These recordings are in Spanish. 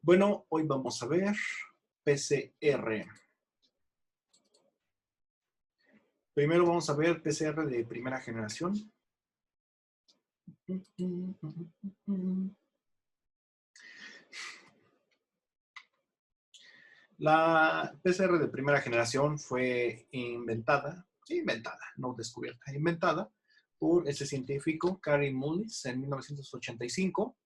Bueno, hoy vamos a ver PCR. Primero vamos a ver PCR de primera generación. La PCR de primera generación fue no descubierta, inventada por ese científico, Kary Mullis, en 1985.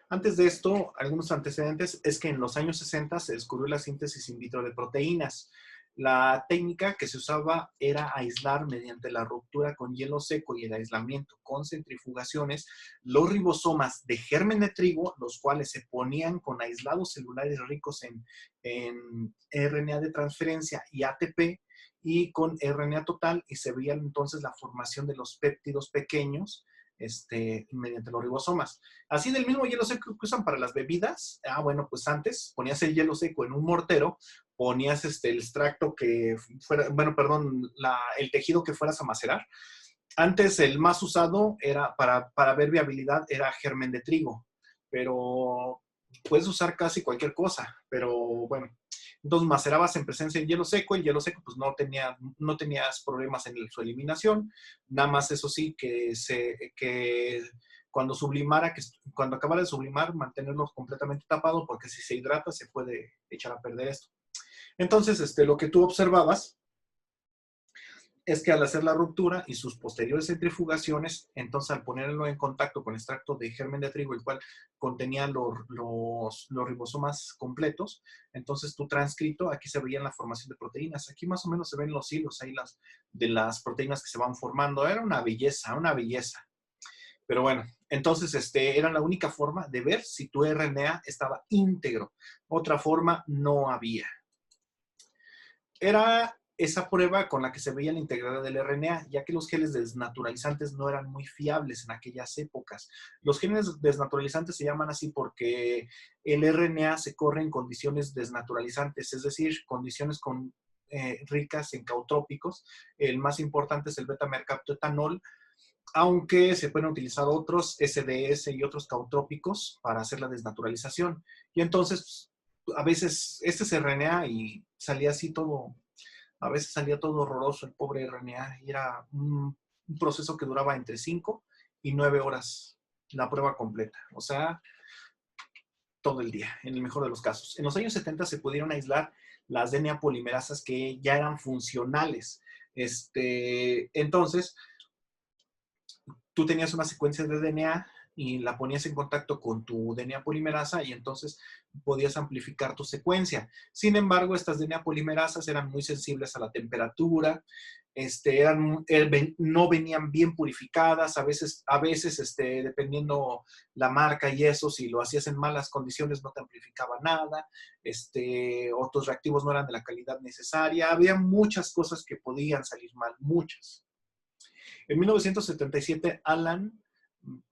Antes de esto, algunos antecedentes es que en los años 60 se descubrió la síntesis in vitro de proteínas. La técnica que se usaba era aislar mediante la ruptura con hielo seco y el aislamiento con centrifugaciones los ribosomas de germen de trigo, los cuales se ponían con aislados celulares ricos en RNA de transferencia y ATP y con RNA total, y se veía entonces la formación de los péptidos pequeños mediante los ribosomas. Así del mismo hielo seco que usan para las bebidas, bueno, pues antes ponías el hielo seco en un mortero, ponías el extracto que fuera, bueno, perdón, el tejido que fueras a macerar. Antes el más usado era para ver viabilidad era germen de trigo, pero puedes usar casi cualquier cosa, pero bueno. Entonces macerabas en presencia de el hielo seco pues no tenías problemas en su eliminación, nada más eso sí, que cuando cuando acabara de sublimar, mantenerlo completamente tapado, porque si se hidrata se puede echar a perder esto. Entonces, lo que tú observabas es que al hacer la ruptura y sus posteriores centrifugaciones, entonces al ponerlo en contacto con extracto de germen de trigo, el cual contenía los ribosomas completos, entonces tu transcrito, aquí se veía la formación de proteínas. Aquí más o menos se ven los hilos ahí de las proteínas que se van formando. Era una belleza, una belleza. Pero bueno, entonces era la única forma de ver si tu RNA estaba íntegro. Otra forma no había. Era esa prueba con la que se veía la integridad del RNA, ya que los genes desnaturalizantes no eran muy fiables en aquellas épocas. Los genes desnaturalizantes se llaman así porque el RNA se corre en condiciones desnaturalizantes, es decir, condiciones ricas en cautrópicos. El más importante es el beta-mercaptoetanol, aunque se pueden utilizar otros SDS y otros cautrópicos para hacer la desnaturalización. Y entonces, a veces, este es RNA y salía así todo, a veces salía todo horroroso el pobre RNA, y era un proceso que duraba entre 5 y 9 horas la prueba completa. O sea, todo el día, en el mejor de los casos. En los años 70 se pudieron aislar las DNA polimerasas que ya eran funcionales. Entonces, tú tenías una secuencia de DNA y la ponías en contacto con tu DNA polimerasa y entonces podías amplificar tu secuencia. Sin embargo, estas DNA polimerasas eran muy sensibles a la temperatura, no venían bien purificadas, a veces dependiendo la marca y eso, si lo hacías en malas condiciones no te amplificaba nada, o tus reactivos no eran de la calidad necesaria. Había muchas cosas que podían salir mal, muchas. En 1977, Alan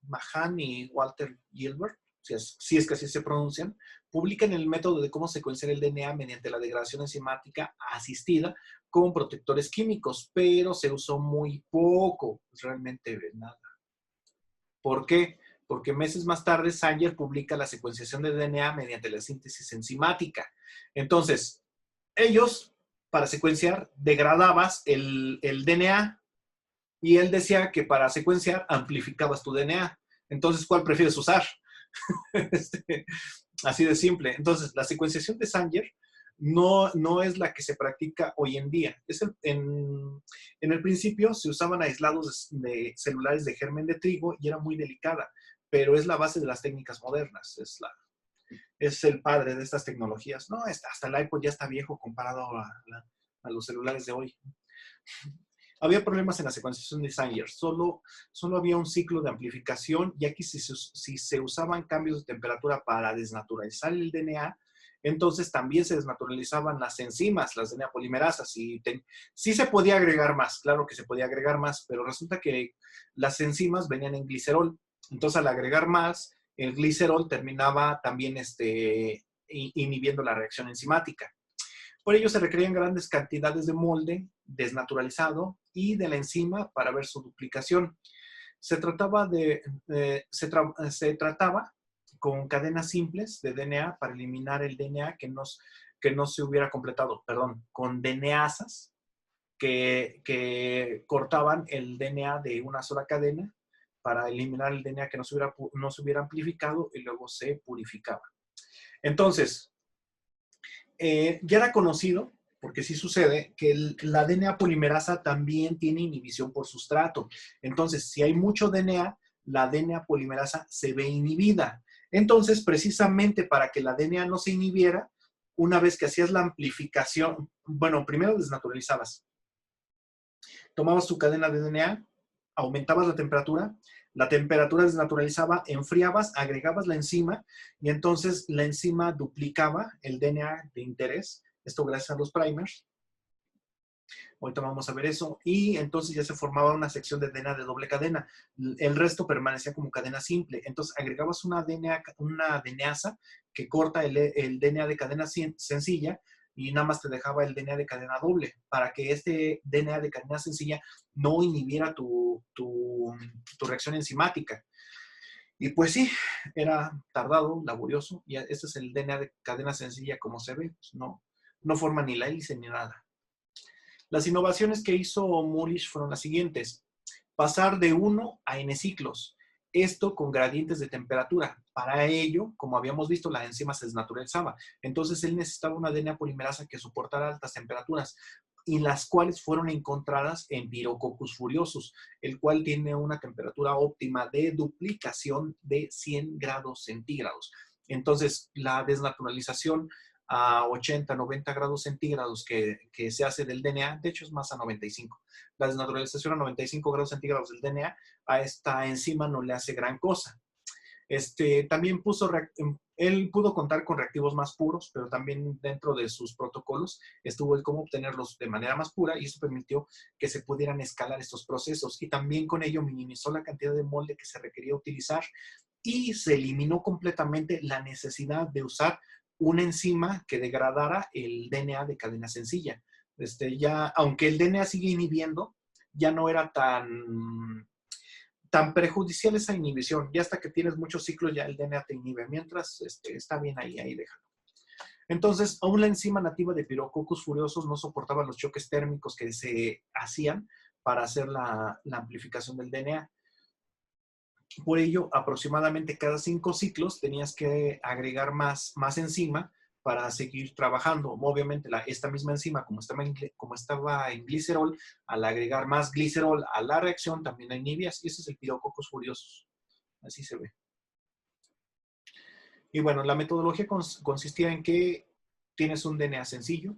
Mahan y Walter Gilbert, si es que así se pronuncian, publican el método de cómo secuenciar el DNA mediante la degradación enzimática asistida con protectores químicos, pero se usó muy poco, realmente nada. ¿Por qué? Porque meses más tarde Sanger publica la secuenciación de DNA mediante la síntesis enzimática. Entonces, ellos, para secuenciar, degradabas el DNA, y él decía que para secuenciar amplificabas tu DNA. Entonces, ¿cuál prefieres usar? Así de simple. Entonces, la secuenciación de Sanger no es la que se practica hoy en día. En el principio se usaban aislados de celulares de germen de trigo y era muy delicada, pero es la base de las técnicas modernas. Es el padre de estas tecnologías. No, hasta el iPod ya está viejo comparado a los celulares de hoy. Había problemas en la secuenciación de Sanger. Solo había un ciclo de amplificación, y aquí si se usaban cambios de temperatura para desnaturalizar el DNA, entonces también se desnaturalizaban las enzimas, las DNA polimerasas, y sí se podía agregar más, claro que se podía agregar más, pero resulta que las enzimas venían en glicerol. Entonces, al agregar más, el glicerol terminaba también inhibiendo la reacción enzimática. Por ello se requerían grandes cantidades de molde desnaturalizado y de la enzima para ver su duplicación. Se trataba, con cadenas simples de DNA para eliminar el DNA que no se hubiera completado, perdón, con DNasas que cortaban el DNA de una sola cadena para eliminar el DNA que no se hubiera amplificado y luego se purificaba. Entonces, ya era conocido, porque sí sucede, que la DNA polimerasa también tiene inhibición por sustrato. Entonces, si hay mucho DNA, la DNA polimerasa se ve inhibida. Entonces, precisamente para que la DNA no se inhibiera, una vez que hacías la amplificación, bueno, primero desnaturalizabas. Tomabas tu cadena de DNA, aumentabas la temperatura desnaturalizaba, enfriabas, agregabas la enzima y entonces la enzima duplicaba el DNA de interés, esto gracias a los primers. Ahorita vamos a ver eso. Y entonces ya se formaba una sección de DNA de doble cadena. El resto permanecía como cadena simple. Entonces agregabas una DNasa que corta el DNA de cadena sencilla y nada más te dejaba el DNA de cadena doble para que este DNA de cadena sencilla no inhibiera tu reacción enzimática. Y pues sí, era tardado, laborioso, y este es el DNA de cadena sencilla como se ve, pues no forma ni la hélice ni nada. Las innovaciones que hizo Moorish fueron las siguientes. Pasar de 1 a n ciclos. Esto con gradientes de temperatura. Para ello, como habíamos visto, la enzima se desnaturalizaba. Entonces, él necesitaba una DNA polimerasa que soportara altas temperaturas y las cuales fueron encontradas en Pirococcus furiosus, el cual tiene una temperatura óptima de duplicación de 100 grados centígrados. Entonces, la desnaturalización a 80, 90 grados centígrados que se hace del DNA, de hecho es más a 95. La desnaturalización a 95 grados centígrados del DNA a esta enzima no le hace gran cosa. También él pudo contar con reactivos más puros, pero también dentro de sus protocolos estuvo el cómo obtenerlos de manera más pura y eso permitió que se pudieran escalar estos procesos y también con ello minimizó la cantidad de molde que se requería utilizar y se eliminó completamente la necesidad de usar una enzima que degradara el DNA de cadena sencilla. Aunque el DNA sigue inhibiendo, ya no era tan perjudicial esa inhibición. Ya hasta que tienes muchos ciclos ya el DNA te inhibe. Mientras está bien ahí déjalo. Entonces, aún la enzima nativa de Pirococcus furiosus no soportaba los choques térmicos que se hacían para hacer la amplificación del DNA. Por ello, aproximadamente cada 5 ciclos tenías que agregar más enzima para seguir trabajando. Obviamente, esta misma enzima, como estaba en glicerol, al agregar más glicerol a la reacción, también la inhibías. Y ese es el Pirococcus furiosus. Así se ve. Y bueno, la metodología consistía en que tienes un DNA sencillo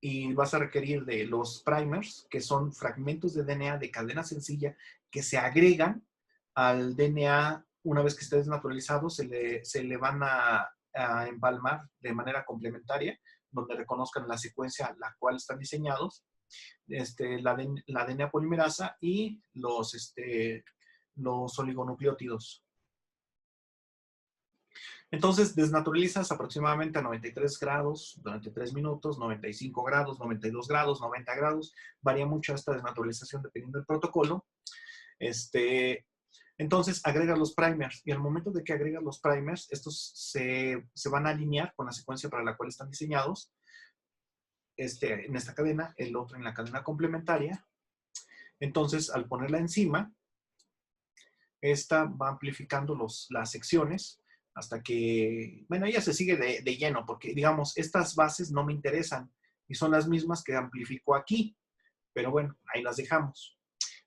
y vas a requerir de los primers, que son fragmentos de DNA de cadena sencilla que se agregan al DNA una vez que esté desnaturalizado, se le van a empalmar de manera complementaria, donde reconozcan la secuencia a la cual están diseñados, la DNA polimerasa y los oligonucleótidos. Entonces, desnaturalizas aproximadamente a 93 grados durante 3 minutos, 95 grados, 92 grados, 90 grados. Varía mucho esta desnaturalización dependiendo del protocolo. Entonces, agregas los primers y al momento de que agregas los primers, estos se van a alinear con la secuencia para la cual están diseñados. En esta cadena, el otro en la cadena complementaria. Entonces, al ponerla encima, esta va amplificando las secciones hasta que, bueno, ella se sigue de lleno, porque, digamos, estas bases no me interesan y son las mismas que amplifico aquí, pero bueno, ahí las dejamos.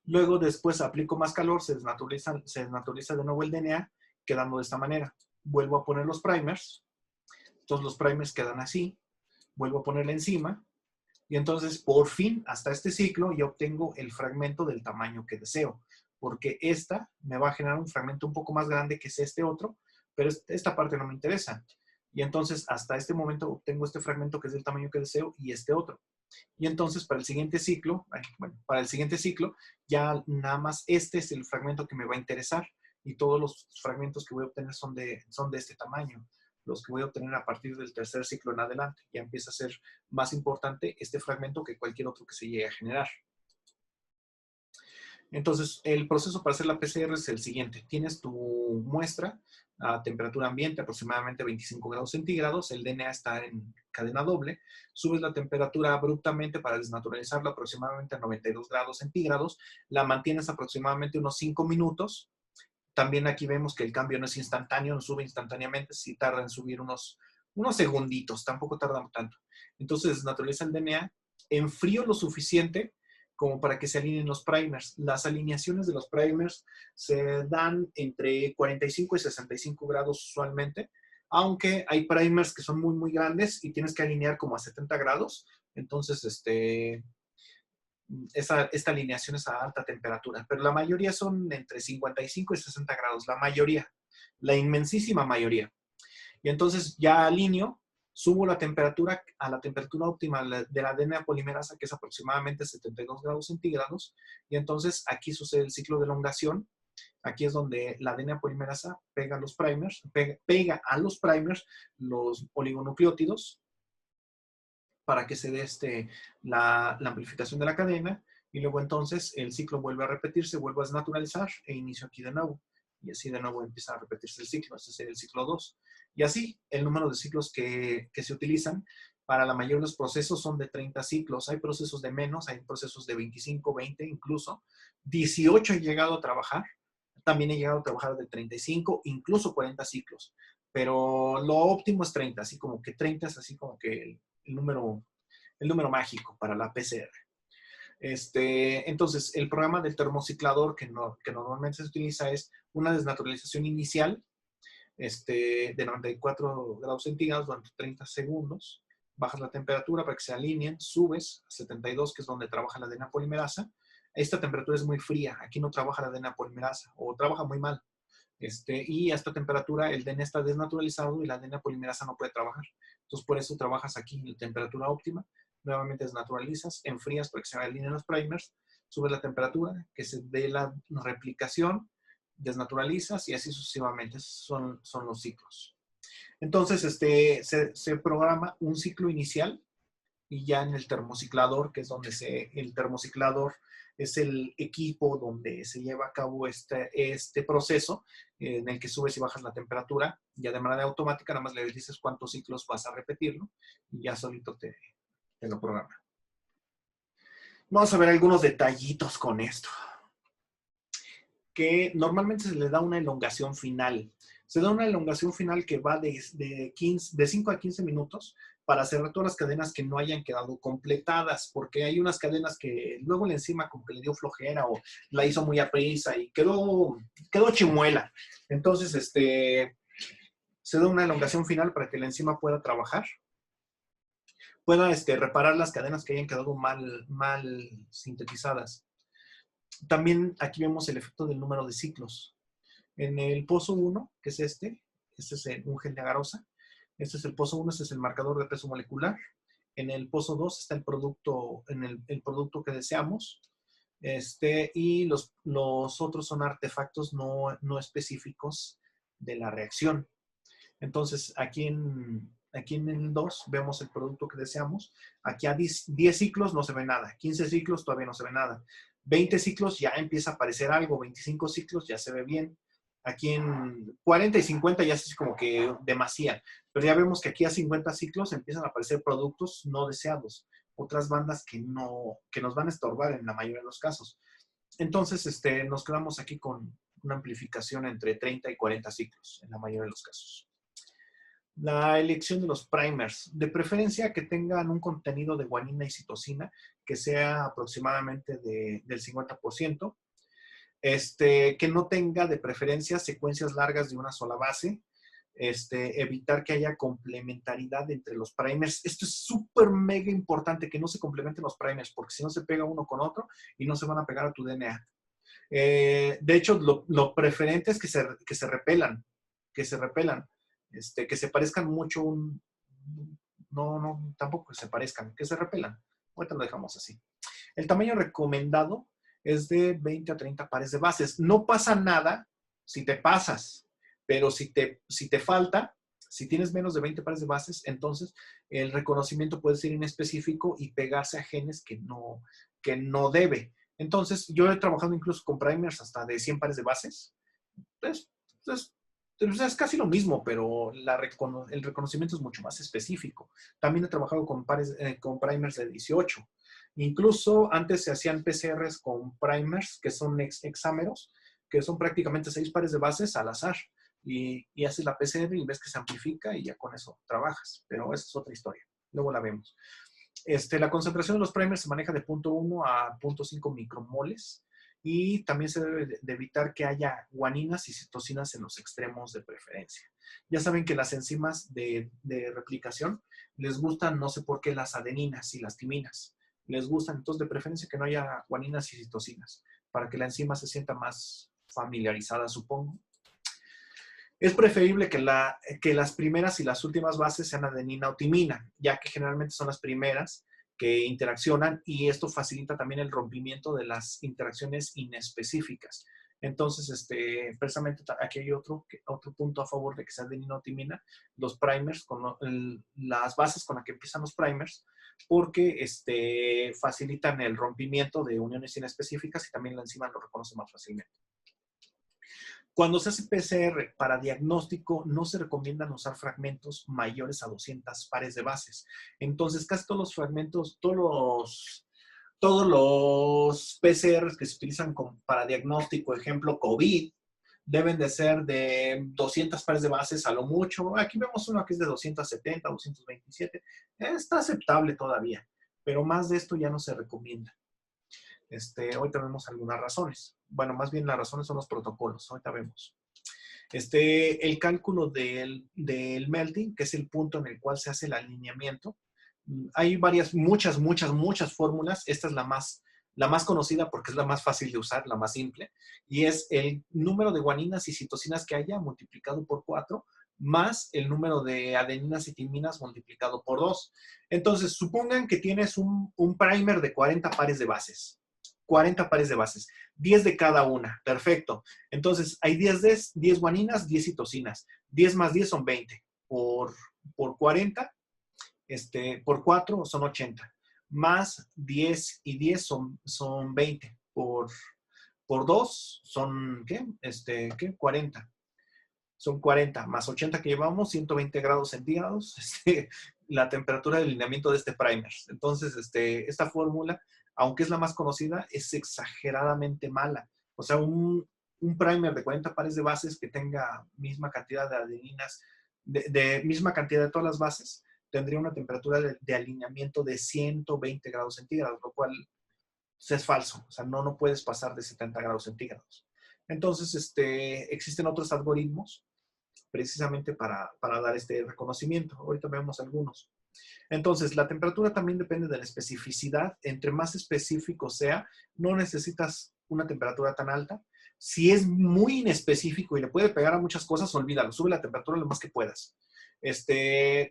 Luego, después aplico más calor, se desnaturaliza de nuevo el DNA, quedando de esta manera. Vuelvo a poner los primers, todos los primers quedan así, vuelvo a ponerle encima, y entonces, por fin, hasta este ciclo, ya obtengo el fragmento del tamaño que deseo, porque esta me va a generar un fragmento un poco más grande que es este otro, pero esta parte no me interesa. Y entonces, hasta este momento, obtengo este fragmento que es del tamaño que deseo y este otro. Y entonces, para el siguiente ciclo, ya nada más este es el fragmento que me va a interesar y todos los fragmentos que voy a obtener son de este tamaño. Los que voy a obtener a partir del tercer ciclo en adelante. Ya empieza a ser más importante este fragmento que cualquier otro que se llegue a generar. Entonces, el proceso para hacer la PCR es el siguiente. Tienes tu muestra a temperatura ambiente, aproximadamente 25 grados centígrados. El DNA está en cadena doble. Subes la temperatura abruptamente para desnaturalizarla aproximadamente a 92 grados centígrados. La mantienes aproximadamente unos 5 minutos. También aquí vemos que el cambio no es instantáneo, no sube instantáneamente, sí tarda en subir unos segunditos, tampoco tarda tanto. Entonces, desnaturaliza el DNA en frío lo suficiente como para que se alineen los primers. Las alineaciones de los primers se dan entre 45 y 65 grados usualmente, aunque hay primers que son muy, muy grandes y tienes que alinear como a 70 grados. Entonces, esta alineación es a alta temperatura, pero la mayoría son entre 55 y 60 grados, la mayoría, la inmensísima mayoría. Y entonces ya alineo, subo la temperatura a la temperatura óptima de la DNA polimerasa, que es aproximadamente 72 grados centígrados, y entonces aquí sucede el ciclo de elongación. Aquí es donde la DNA polimerasa pega a los primers, pega a los primers los oligonucleótidos para que se dé la amplificación de la cadena, y luego entonces el ciclo vuelve a repetirse, vuelve a desnaturalizar e inicio aquí de nuevo. Y así de nuevo empieza a repetirse el ciclo. Este sería el ciclo 2. Y así, el número de ciclos que se utilizan para la mayoría de los procesos son de 30 ciclos. Hay procesos de menos, hay procesos de 25, 20 incluso. 18 he llegado a trabajar. También he llegado a trabajar de 35, incluso 40 ciclos. Pero lo óptimo es 30, así como que 30 es así como que el número mágico para la PCR. Entonces, el programa del termociclador que normalmente se utiliza es una desnaturalización inicial de 94 grados centígrados durante 30 segundos. Bajas la temperatura para que se alineen, subes a 72, que es donde trabaja la DNA polimerasa. Esta temperatura es muy fría, aquí no trabaja la DNA polimerasa o trabaja muy mal. Y a esta temperatura el DNA está desnaturalizado y la DNA polimerasa no puede trabajar. Entonces, por eso trabajas aquí en la temperatura óptima. Nuevamente desnaturalizas, enfrías para que se alineen los primers, subes la temperatura, que se dé la replicación, desnaturalizas y así sucesivamente. Son los ciclos. Entonces, se programa un ciclo inicial y ya en el termociclador, que es donde el termociclador es el equipo donde se lleva a cabo este proceso en el que subes y bajas la temperatura, ya de manera automática, nada más le dices cuántos ciclos vas a repetirlo y ya solito te lo programa. Vamos a ver algunos detallitos con esto. Que normalmente se le da una elongación final. Se da una elongación final que va de 5 a 15 minutos para cerrar todas las cadenas que no hayan quedado completadas, porque hay unas cadenas que luego la enzima como que le dio flojera o la hizo muy aprisa y quedó chimuela. Entonces, se da una elongación final para que la enzima pueda trabajar, pueda reparar las cadenas que hayan quedado mal sintetizadas. También aquí vemos el efecto del número de ciclos. En el pozo 1, que es este es un gel de agarosa. Este es el pozo 1, este es el marcador de peso molecular. En el pozo 2 está el producto, el producto que deseamos. Y los otros son artefactos no específicos de la reacción. Entonces, aquí en el 2 vemos el producto que deseamos. Aquí a 10 ciclos no se ve nada. 15 ciclos todavía no se ve nada. 20 ciclos ya empieza a aparecer algo. 25 ciclos ya se ve bien. Aquí en 40 y 50 ya es como que demasiado. Pero ya vemos que aquí a 50 ciclos empiezan a aparecer productos no deseados. Otras bandas que nos van a estorbar en la mayoría de los casos. Entonces, nos quedamos aquí con una amplificación entre 30 y 40 ciclos en la mayoría de los casos. La elección de los primers, de preferencia que tengan un contenido de guanina y citosina que sea aproximadamente del 50%, que no tenga de preferencia secuencias largas de una sola base, evitar que haya complementariedad entre los primers. Esto es súper mega importante, que no se complementen los primers, porque si no se pega uno con otro y no se van a pegar a tu DNA. De hecho, lo preferente es que se repelan, que se parezcan mucho no, tampoco que se parezcan, que se repelan. Ahorita lo dejamos así. El tamaño recomendado es de 20 a 30 pares de bases. No pasa nada si te pasas, pero si te falta, si tienes menos de 20 pares de bases, entonces el reconocimiento puede ser inespecífico y pegarse a genes que no debe. Entonces, yo he trabajado incluso con primers hasta de 100 pares de bases. Pues, pues, es casi lo mismo, pero el reconocimiento es mucho más específico. También he trabajado con primers de 18. Incluso antes se hacían PCRs con primers, que son hexámeros, que son prácticamente 6 pares de bases al azar. Y haces la PCR y ves que se amplifica y ya con eso trabajas. Pero esa es otra historia. Luego la vemos. La concentración de los primers se maneja de 0.1 a 0.5 micromoles y también se debe de evitar que haya guaninas y citosinas en los extremos de preferencia. Ya saben que las enzimas de replicación les gustan, no sé por qué, las adeninas y las timinas. Les gustan, entonces, de preferencia que no haya guaninas y citosinas, para que la enzima se sienta más familiarizada, supongo. Es preferible que las primeras y las últimas bases sean adenina o timina, ya que generalmente son las primeras que interaccionan y esto facilita también el rompimiento de las interacciones inespecíficas. Entonces, precisamente aquí hay otro punto a favor de que sea adenina o timina, los primers, las bases con las que empiezan los primers, porque facilitan el rompimiento de uniones inespecíficas y también la enzima lo reconoce más fácilmente. Cuando se hace PCR para diagnóstico, no se recomiendan usar fragmentos mayores a 200 pares de bases. Entonces, casi todos los fragmentos, todos los PCRs que se utilizan para diagnóstico, ejemplo, COVID, deben de ser de 200 pares de bases a lo mucho. Aquí vemos uno que es de 270, 227. Está aceptable todavía, pero más de esto ya no se recomienda. Ahorita vemos algunas razones. Bueno, más bien las razones son los protocolos. Ahorita vemos. El cálculo del melting, que es el punto en el cual se hace el alineamiento. Hay muchas fórmulas. Esta es la más conocida porque es la más fácil de usar, la más simple. Y es el número de guaninas y citosinas que haya multiplicado por 4 más el número de adeninas y timinas multiplicado por 2. Entonces, supongan que tienes un primer de 40 pares de bases. 40 pares de bases, 10 de cada una, perfecto. Entonces, hay 10 guaninas, 10 citosinas. 10 más 10 son 20. Por 40, por 4 son 80. Más 10 y 10 son 20. Por 2 son, ¿qué? 40. Son 40 más 80 que llevamos, 120 grados centígrados, la temperatura de alineamiento de este primer. Entonces, esta fórmula, aunque es la más conocida, es exageradamente mala. O sea, un primer de 40 pares de bases que tenga misma cantidad de adeninas, de misma cantidad de todas las bases, tendría una temperatura de alineamiento de 120 grados centígrados, lo cual es falso. O sea, no puedes pasar de 70 grados centígrados. Entonces, existen otros algoritmos precisamente para dar este reconocimiento. Ahorita vemos algunos. Entonces, la temperatura también depende de la especificidad. Entre más específico sea, no necesitas una temperatura tan alta. Si es muy inespecífico y le puede pegar a muchas cosas, olvídalo. Sube la temperatura lo más que puedas.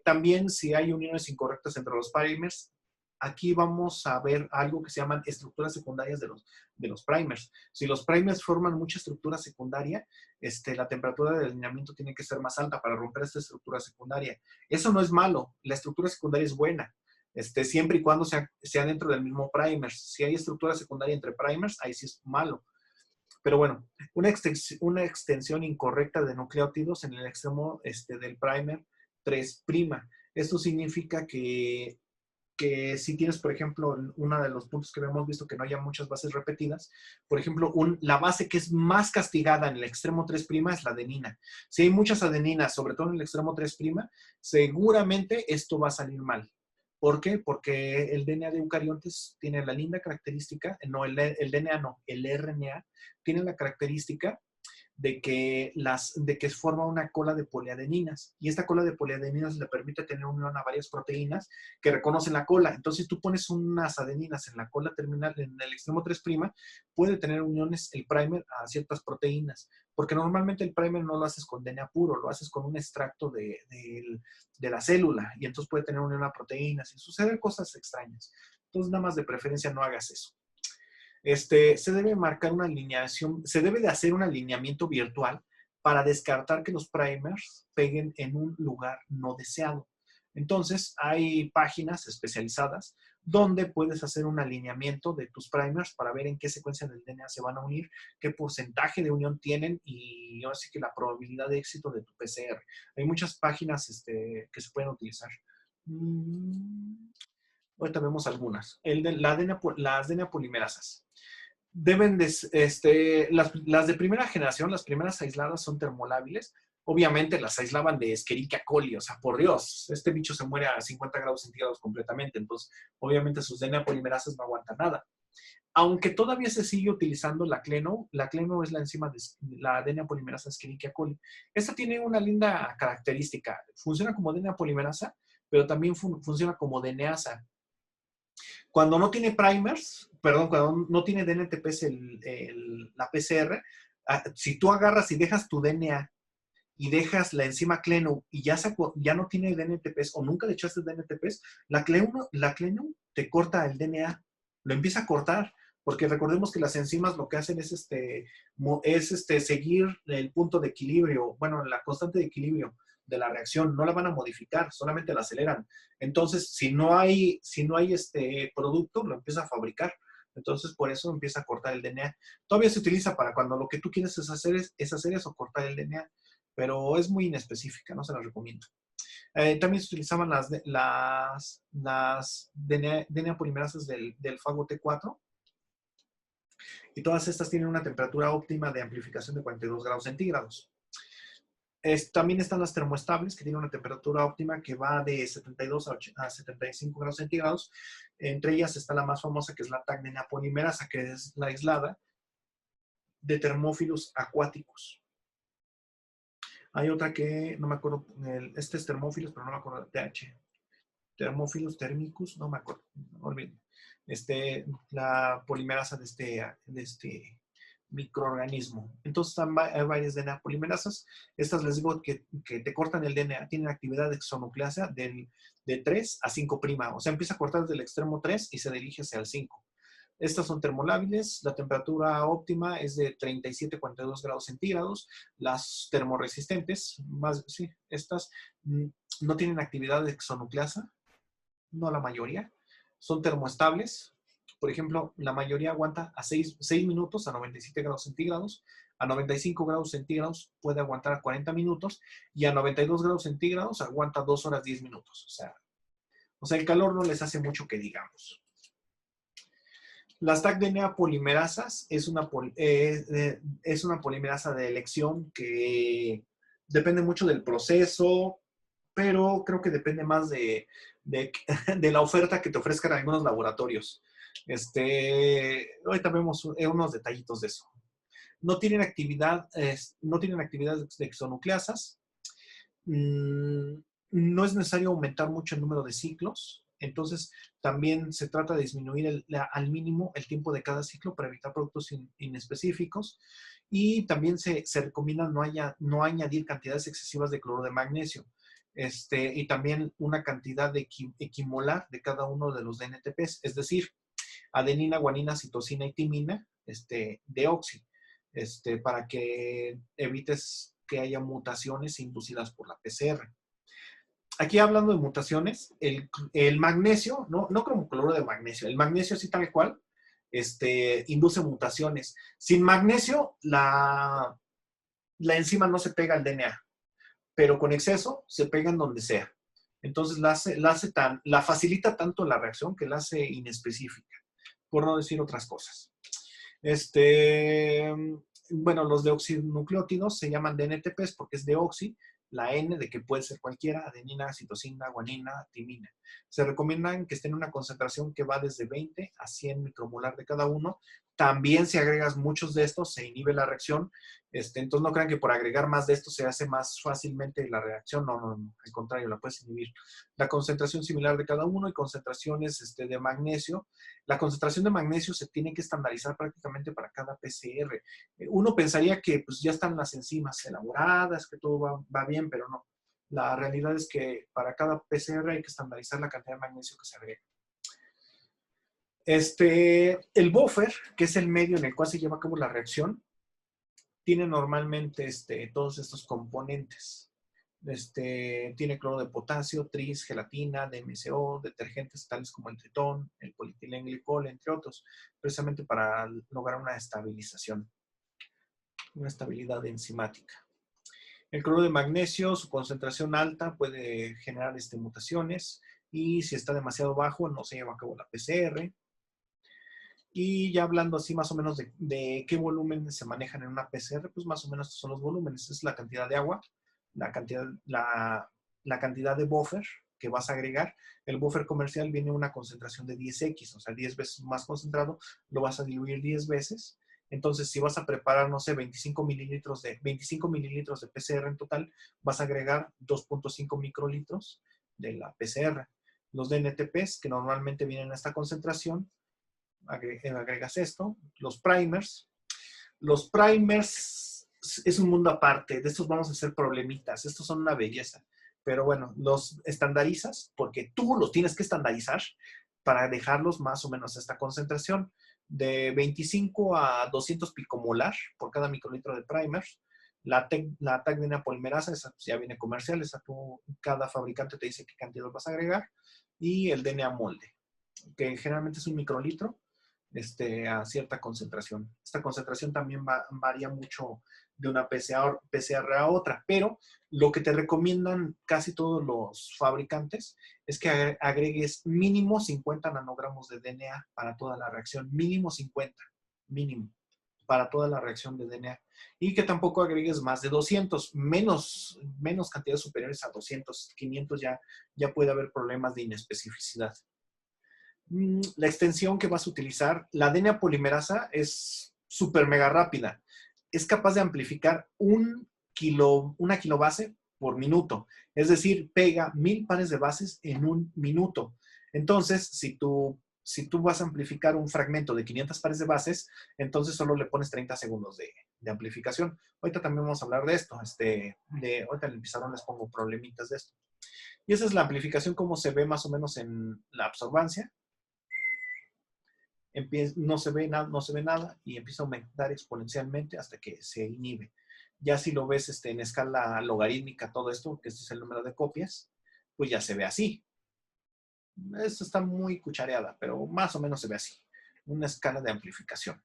También, si hay uniones incorrectas entre los primers, aquí vamos a ver algo que se llaman estructuras secundarias de los primers. Si los primers forman mucha estructura secundaria, la temperatura de alineamiento tiene que ser más alta para romper esta estructura secundaria. Eso no es malo, la estructura secundaria es buena, siempre y cuando sea dentro del mismo primer. Si hay estructura secundaria entre primers, ahí sí es malo. Pero bueno, una extensión incorrecta de nucleótidos en el extremo del primer 3'. Esto significa que si tienes, por ejemplo, uno de los puntos que hemos visto que no haya muchas bases repetidas, por ejemplo, la base que es más castigada en el extremo 3' es la adenina. Si hay muchas adeninas, sobre todo en el extremo 3', seguramente esto va a salir mal. ¿Por qué? Porque el DNA de eucariontes tiene la linda característica, no, el DNA no, el RNA tiene la característica de que forma una cola de poliadeninas. Y esta cola de poliadeninas le permite tener unión a varias proteínas que reconocen la cola. Entonces, tú pones unas adeninas en la cola terminal, en el extremo 3', puede tener uniones el primer a ciertas proteínas. Porque normalmente el primer no lo haces con DNA puro, lo haces con un extracto de la célula. Y entonces puede tener unión a proteínas y suceden cosas extrañas. Entonces, nada más de preferencia no hagas eso. Se debe marcar una alineación, se debe de hacer un alineamiento virtual para descartar que los primers peguen en un lugar no deseado. Entonces, hay páginas especializadas donde puedes hacer un alineamiento de tus primers para ver en qué secuencia del DNA se van a unir, qué porcentaje de unión tienen y ahora sí que la probabilidad de éxito de tu PCR. Hay muchas páginas que se pueden utilizar. Ahorita vemos algunas. Las DNA polimerasas. Deben de, las de primera generación, las primeras aisladas son termolábiles. Obviamente las aislaban de Escherichia coli, o sea, por Dios, este bicho se muere a 50 grados centígrados completamente, entonces obviamente sus DNA polimerasas no aguantan nada. Aunque todavía se sigue utilizando la cleno es la enzima de la DNA polimerasa Escherichia coli. Esta tiene una linda característica, funciona como DNA polimerasa, pero también funciona como DNasa. Cuando no tiene primers, perdón, cuando no tiene DNTPs la PCR, si tú agarras y dejas tu DNA y dejas la enzima cleno y ya no tiene DNTPs o nunca le echaste DNTPs, la cleno te corta el DNA, lo empieza a cortar, porque recordemos que las enzimas lo que hacen es seguir el punto de equilibrio, bueno, la constante de equilibrio de la reacción, no la van a modificar, solamente la aceleran. Entonces, si no hay este producto, lo empieza a fabricar. Entonces, por eso empieza a cortar el DNA. Todavía se utiliza para cuando lo que tú quieres es hacer eso, cortar el DNA, pero es muy inespecífica, no se la recomiendo. También se utilizaban las DNA polimerasas del fago T4, y todas estas tienen una temperatura óptima de amplificación de 42 grados centígrados. También están las termoestables, que tienen una temperatura óptima que va de 72 a 75 grados centígrados. Entre ellas está la más famosa, que es la TAC-DNA polimerasa, que es la aislada de termófilos acuáticos. Hay otra que, no me acuerdo, este es termófilos, pero no me acuerdo de TH. Termófilos térmicos, no me acuerdo, no olviden. La polimerasa de este microorganismo. Entonces hay varias DNA polimerasas. Estas les digo que te cortan el DNA, tienen actividad exonucleasa de 3 a 5', o sea, empieza a cortar desde el extremo 3 y se dirige hacia el 5. Estas son termolábiles, la temperatura óptima es de 37-42 grados centígrados. Las termoresistentes, estas no tienen actividad exonucleasa, no la mayoría, son termoestables. Por ejemplo, la mayoría aguanta a 6 minutos a 97 grados centígrados, a 95 grados centígrados puede aguantar a 40 minutos y a 92 grados centígrados aguanta 2 horas 10 minutos. O sea, el calor no les hace mucho que digamos. Las TAC-DNA polimerasas es una polimerasa de elección que depende mucho del proceso, pero creo que depende más de la oferta que te ofrezcan algunos laboratorios. Ahorita vemos unos detallitos de eso. No tienen actividades exonucleasas. No es necesario aumentar mucho el número de ciclos. Entonces, también se trata de disminuir al mínimo el tiempo de cada ciclo para evitar productos inespecíficos. Y también se recomienda no añadir cantidades excesivas de cloruro de magnesio. Y también una cantidad de equimolar de cada uno de los DNTPs, es decir, adenina, guanina, citosina y timina, deoxi, para que evites que haya mutaciones inducidas por la PCR. Aquí hablando de mutaciones, el magnesio, no como cloruro de magnesio, el magnesio sí tal cual, induce mutaciones. Sin magnesio, la enzima no se pega al DNA, pero con exceso se pega en donde sea. Entonces la facilita tanto la reacción que la hace inespecífica, por no decir otras cosas. Bueno, los deoxinucleótidos se llaman DNTPs porque es deoxi, la N de que puede ser cualquiera, adenina, citosina, guanina, timina. Se recomiendan que estén en una concentración que va desde 20 a 100 micromolar de cada uno. También si agregas muchos de estos, se inhibe la reacción. Entonces no crean que por agregar más de estos se hace más fácilmente la reacción. No, al contrario, la puedes inhibir. La concentración similar de cada uno y concentraciones de magnesio. La concentración de magnesio se tiene que estandarizar prácticamente para cada PCR. Uno pensaría que pues, ya están las enzimas elaboradas, que todo va bien, pero no. La realidad es que para cada PCR hay que estandarizar la cantidad de magnesio que se agrega. El buffer, que es el medio en el cual se lleva a cabo la reacción, tiene normalmente todos estos componentes. Tiene cloro de potasio, tris, gelatina, DMSO, detergentes tales como el tritón, el polietilenglicol, entre otros, precisamente para lograr una estabilización, una estabilidad enzimática. El cloro de magnesio, su concentración alta puede generar mutaciones, y si está demasiado bajo no se lleva a cabo la PCR. Y ya hablando así más o menos de qué volumen se manejan en una PCR, pues más o menos estos son los volúmenes. Es la cantidad de agua, la cantidad de buffer que vas a agregar. El buffer comercial viene a una concentración de 10x, o sea, 10 veces más concentrado, lo vas a diluir 10 veces. Entonces, si vas a preparar, no sé, 25 mililitros de PCR en total, vas a agregar 2.5 microlitros de la PCR. Los DNTPs, que normalmente vienen a esta concentración, agregas esto. Los primers. Los primers es un mundo aparte. De estos vamos a hacer problemitas. Estos son una belleza. Pero bueno, los estandarizas porque tú los tienes que estandarizar para dejarlos más o menos a esta concentración de 25 a 200 picomolar por cada microlitro de primers. La tag polimerasa, esa ya viene comercial, esa cada fabricante te dice qué cantidad vas a agregar. Y el DNA molde, que generalmente es un microlitro, a cierta concentración. Esta concentración también varía mucho de una PCR a otra, pero lo que te recomiendan casi todos los fabricantes es que agregues mínimo 50 nanogramos de DNA para toda la reacción, mínimo 50, mínimo, para toda la reacción de DNA. Y que tampoco agregues más de 200, menos cantidades superiores a 200, 500 ya puede haber problemas de inespecificidad. La extensión que vas a utilizar, la DNA polimerasa es súper mega rápida. Es capaz de amplificar una kilobase por minuto. Es decir, pega 1000 pares de bases en un minuto. Entonces, si tú vas a amplificar un fragmento de 500 pares de bases, entonces solo le pones 30 segundos de amplificación. Ahorita también vamos a hablar de esto. Ahorita en el pizarrón les pongo problemitas de esto. Y esa es la amplificación, como se ve más o menos en la absorbancia. No se ve nada y empieza a aumentar exponencialmente hasta que se inhibe. Ya si lo ves en escala logarítmica, todo esto, que este es el número de copias, pues ya se ve así. Esto está muy cuchareada, pero más o menos se ve así. Una escala de amplificación.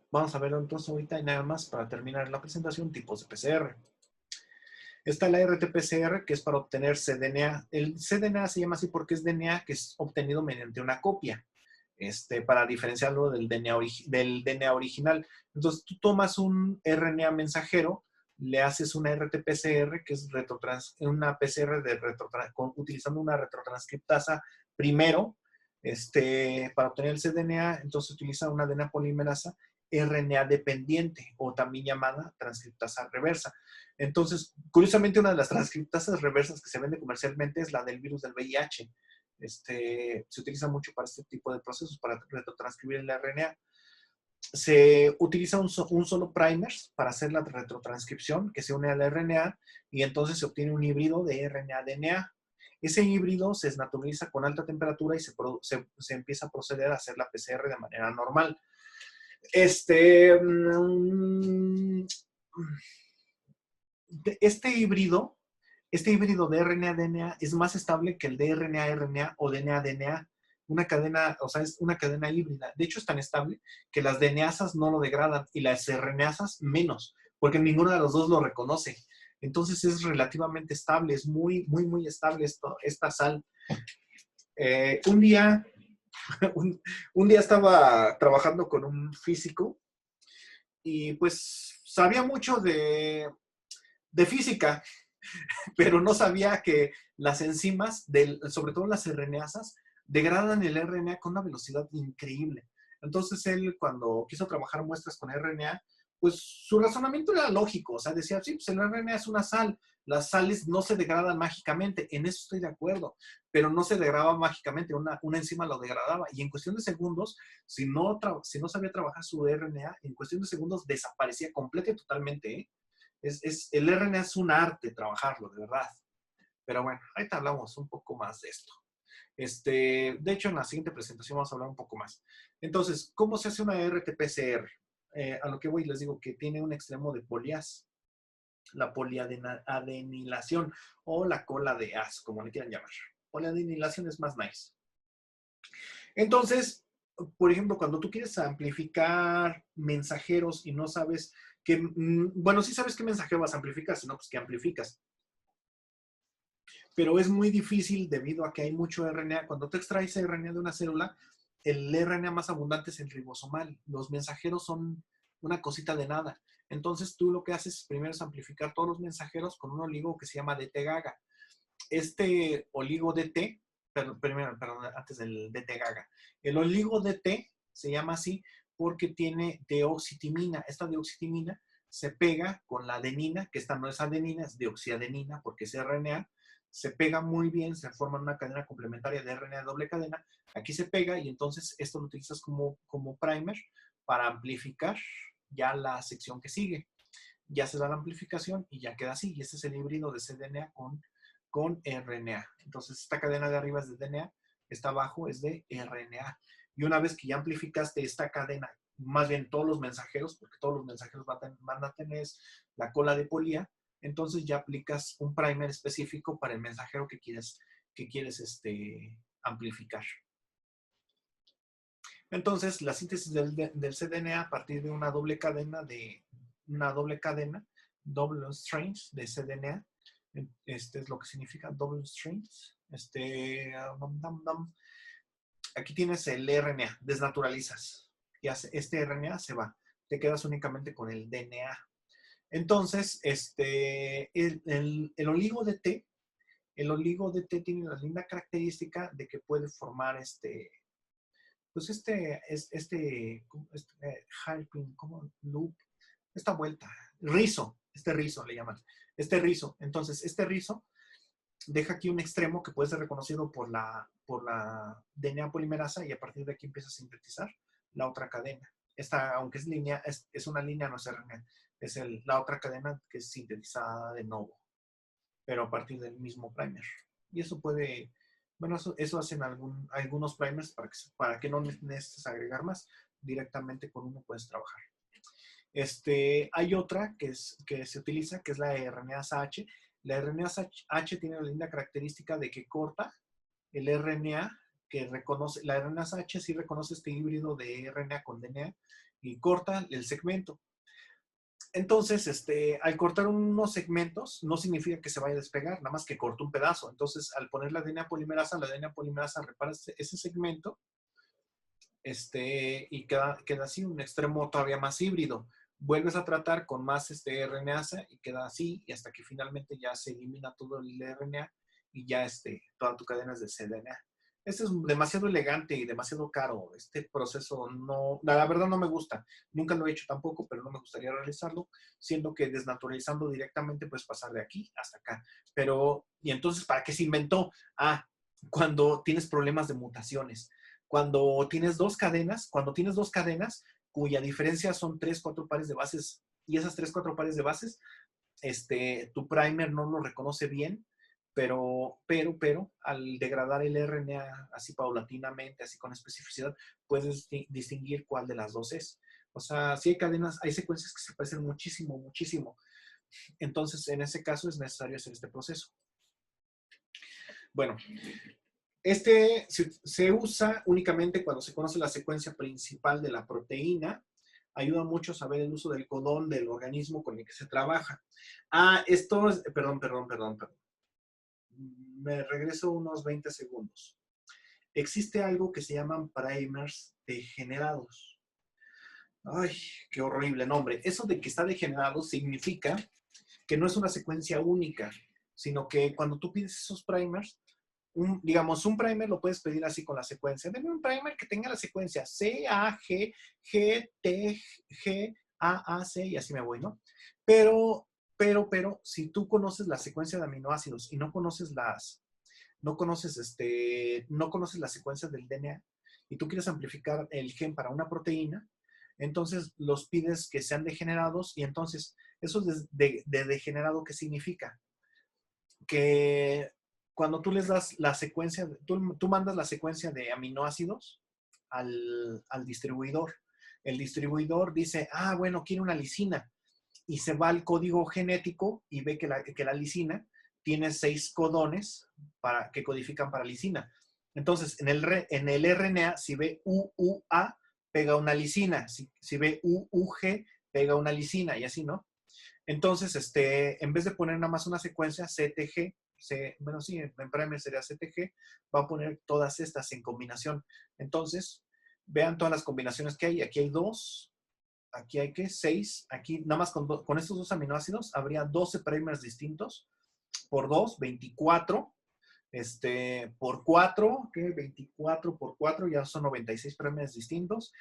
Vamos a ver entonces ahorita y nada más para terminar la presentación, tipos de PCR. Está la RT-PCR, que es para obtener cDNA. El cDNA se llama así porque es DNA que es obtenido mediante una copia, para diferenciarlo del DNA original. Entonces, tú tomas un RNA mensajero, le haces una RT-PCR, que es una PCR utilizando una retrotranscriptasa primero, para obtener el cDNA. Entonces, utiliza una DNA polimerasa RNA dependiente, o también llamada transcriptasa reversa. Entonces, curiosamente, una de las transcriptasas reversas que se vende comercialmente es la del virus del VIH. Se utiliza mucho para este tipo de procesos, para retrotranscribir el RNA. Se utiliza un solo primer para hacer la retrotranscripción que se une al RNA, y entonces se obtiene un híbrido de RNA-DNA. Ese híbrido se desnaturaliza con alta temperatura y se empieza a proceder a hacer la PCR de manera normal. Este híbrido de RNA-DNA es más estable que el de RNA-RNA o DNA-DNA. Es una cadena híbrida. De hecho, es tan estable que las DNAsas no lo degradan y las RNAsas menos, porque ninguno de los dos lo reconoce. Entonces es relativamente estable, es muy, muy, muy estable esta sal. Un día estaba trabajando con un físico y pues sabía mucho de física, pero no sabía que las enzimas, sobre todo las RNAsas, degradan el RNA con una velocidad increíble. Entonces él, cuando quiso trabajar muestras con RNA, pues su razonamiento era lógico. O sea, decía, sí, pues el RNA es una sal. Las sales no se degradan mágicamente. En eso estoy de acuerdo. Pero no se degradaba mágicamente. Una enzima lo degradaba. Y en cuestión de segundos, si no sabía trabajar su RNA, en cuestión de segundos desaparecía completa y totalmente, ¿eh? El RNA es un arte trabajarlo, de verdad. Pero bueno, ahorita hablamos un poco más de esto. De hecho, en la siguiente presentación vamos a hablar un poco más. Entonces, ¿cómo se hace una RT-PCR? A lo que voy, les digo que tiene un extremo de polias. la poliadenilación o la cola de as, como le quieran llamar. Poliadenilación es más nice. Entonces, por ejemplo, cuando tú quieres amplificar mensajeros y no sabes qué, bueno, sí sabes qué mensajero vas a amplificar, sino pues que amplificas. Pero es muy difícil debido a que hay mucho RNA. Cuando tú extraes RNA de una célula, el RNA más abundante es el ribosomal. Los mensajeros son una cosita de nada. Entonces tú lo que haces primero es amplificar todos los mensajeros con un oligo que se llama DT-GAGA. Este oligo DT, perdón, antes del DT-GAGA, el oligo DT se llama así porque tiene deoxitimina. Esta deoxitimina se pega con la adenina, que esta no es adenina, es deoxiadenina porque es RNA. Se pega muy bien, se forma una cadena complementaria de RNA doble cadena. Aquí se pega y entonces esto lo utilizas como primer para amplificar ya la sección que sigue. Ya se da la amplificación y ya queda así. Y este es el híbrido de cDNA con RNA. Entonces, esta cadena de arriba es de DNA, esta abajo es de RNA. Y una vez que ya amplificaste esta cadena, más bien todos los mensajeros, porque todos los mensajeros van a tener la cola de polía, entonces ya aplicas un primer específico para el mensajero que quieres amplificar. Entonces, la síntesis del cDNA a partir de una doble cadena, double strands de cDNA, es lo que significa double strings. Aquí tienes el RNA, desnaturalizas. Y este RNA se va. Te quedas únicamente con el DNA. Entonces, el oligo de T, tiene la linda característica de que puede formar hairpin, como loop, esta vuelta, rizo, rizo le llaman, rizo. Entonces, este rizo deja aquí un extremo que puede ser reconocido por la DNA polimerasa y a partir de aquí empieza a sintetizar la otra cadena. Esta, aunque es línea, es una línea, no es RNA, es la otra cadena que es sintetizada de nuevo, pero a partir del mismo primer. Y eso puede, bueno, eso hacen algunos primers para que no necesites agregar más. Directamente con uno puedes trabajar. Hay otra que se utiliza, que es la RNasa H. La RNasa H tiene la linda característica de que corta el RNA, que reconoce, la RNasa H sí reconoce este híbrido de RNA con DNA y corta el segmento. Entonces, al cortar unos segmentos, no significa que se vaya a despegar, nada más que cortó un pedazo. Entonces, al poner la DNA polimerasa repara ese segmento, y queda así, un extremo todavía más híbrido. Vuelves a tratar con más RNasa y queda así, y hasta que finalmente ya se elimina todo el RNA y ya toda tu cadena es de cDNA. Este es demasiado elegante y demasiado caro. Este proceso no, la verdad no me gusta. Nunca lo he hecho tampoco, pero no me gustaría realizarlo, siendo que desnaturalizando directamente puedes pasar de aquí hasta acá. Pero, ¿y entonces para qué se inventó? Ah, cuando tienes problemas de mutaciones. Cuando tienes dos cadenas cuya diferencia son 3, 4 pares de bases, y esas 3, 4 pares de bases, tu primer no lo reconoce bien, pero al degradar el RNA así paulatinamente, así con especificidad, puedes distinguir cuál de las dos es. O sea, sí hay cadenas, hay secuencias que se parecen muchísimo, muchísimo. Entonces, en ese caso es necesario hacer este proceso. Bueno, se usa únicamente cuando se conoce la secuencia principal de la proteína. Ayuda mucho a saber el uso del codón del organismo con el que se trabaja. Ah, esto es, perdón. Me regreso unos 20 segundos. Existe algo que se llaman primers degenerados. Ay, qué horrible nombre. Eso de que está degenerado significa que no es una secuencia única, sino que cuando tú pides esos primers, digamos, un primer lo puedes pedir así con la secuencia. Deme un primer que tenga la secuencia C, A, G, G, T, G, A, A, C, y así me voy, ¿no? Pero, si tú conoces la secuencia de aminoácidos y no conoces la secuencia del DNA y tú quieres amplificar el gen para una proteína, entonces los pides que sean degenerados y entonces, eso de degenerado, ¿qué significa? Que cuando tú les das la secuencia, tú mandas la secuencia de aminoácidos al distribuidor. El distribuidor dice, bueno, quiere una lisina. y se va al código genético y ve que la lisina tiene 6 codones que codifican para lisina. Entonces, en el RNA, si ve UUA, pega una lisina. Si ve UUG, pega una lisina y así, ¿no? Entonces, en vez de poner nada más una secuencia, CTG, bueno, sí, en primer sería CTG, va a poner todas estas en combinación. Entonces, vean todas las combinaciones que hay. Aquí hay 2, aquí hay que 6, aquí nada más con estos 2 aminoácidos habría 12 primers distintos, por 2, 24, por 4, ¿qué? 24 por 4 ya son 96 primers distintos,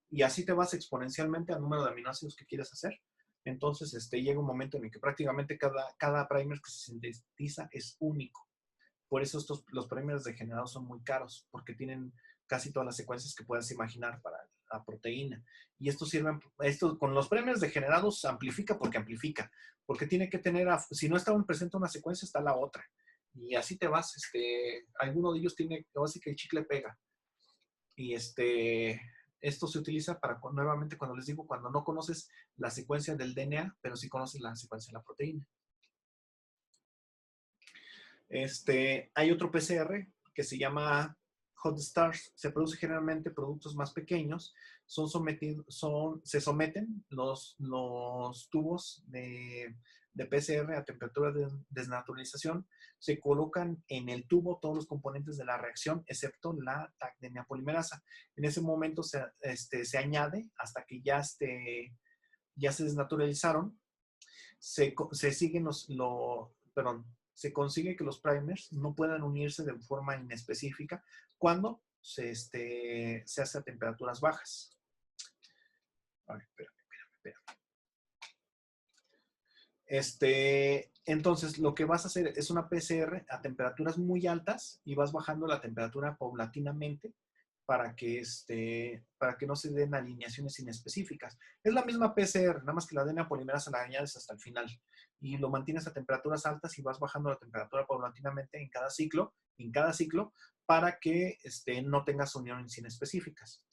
y así te vas exponencialmente al número de aminoácidos que quieres hacer. Entonces, llega un momento en el que prácticamente cada primer que se sintetiza es único. Por eso los primers degenerados son muy caros, porque tienen casi todas las secuencias que puedas imaginar para la proteína. Y con los primers degenerados amplifica, porque tiene que tener, si no está presente una secuencia, está la otra. Y así te vas, alguno de ellos tiene, así que el chicle pega. Y esto se utiliza para, nuevamente, cuando les digo, cuando no conoces la secuencia del DNA, pero sí conoces la secuencia de la proteína. Hay otro PCR que se llama Hot Stars. Se produce generalmente productos más pequeños. Se someten los tubos de PCR a temperatura de desnaturalización. Se colocan en el tubo todos los componentes de la reacción, excepto la Taq-DNA polimerasa. En ese momento se añade hasta que ya se desnaturalizaron. Se consigue que los primers no puedan unirse de forma inespecífica cuando se hace a temperaturas bajas. A ver, espérame. Entonces, lo que vas a hacer es una PCR a temperaturas muy altas y vas bajando la temperatura paulatinamente para que no se den alineaciones inespecíficas. Es la misma PCR, nada más que la DNA polimerasa la añades hasta el final y lo mantienes a temperaturas altas y vas bajando la temperatura paulatinamente en cada ciclo, para que no tengas uniones inespecíficas.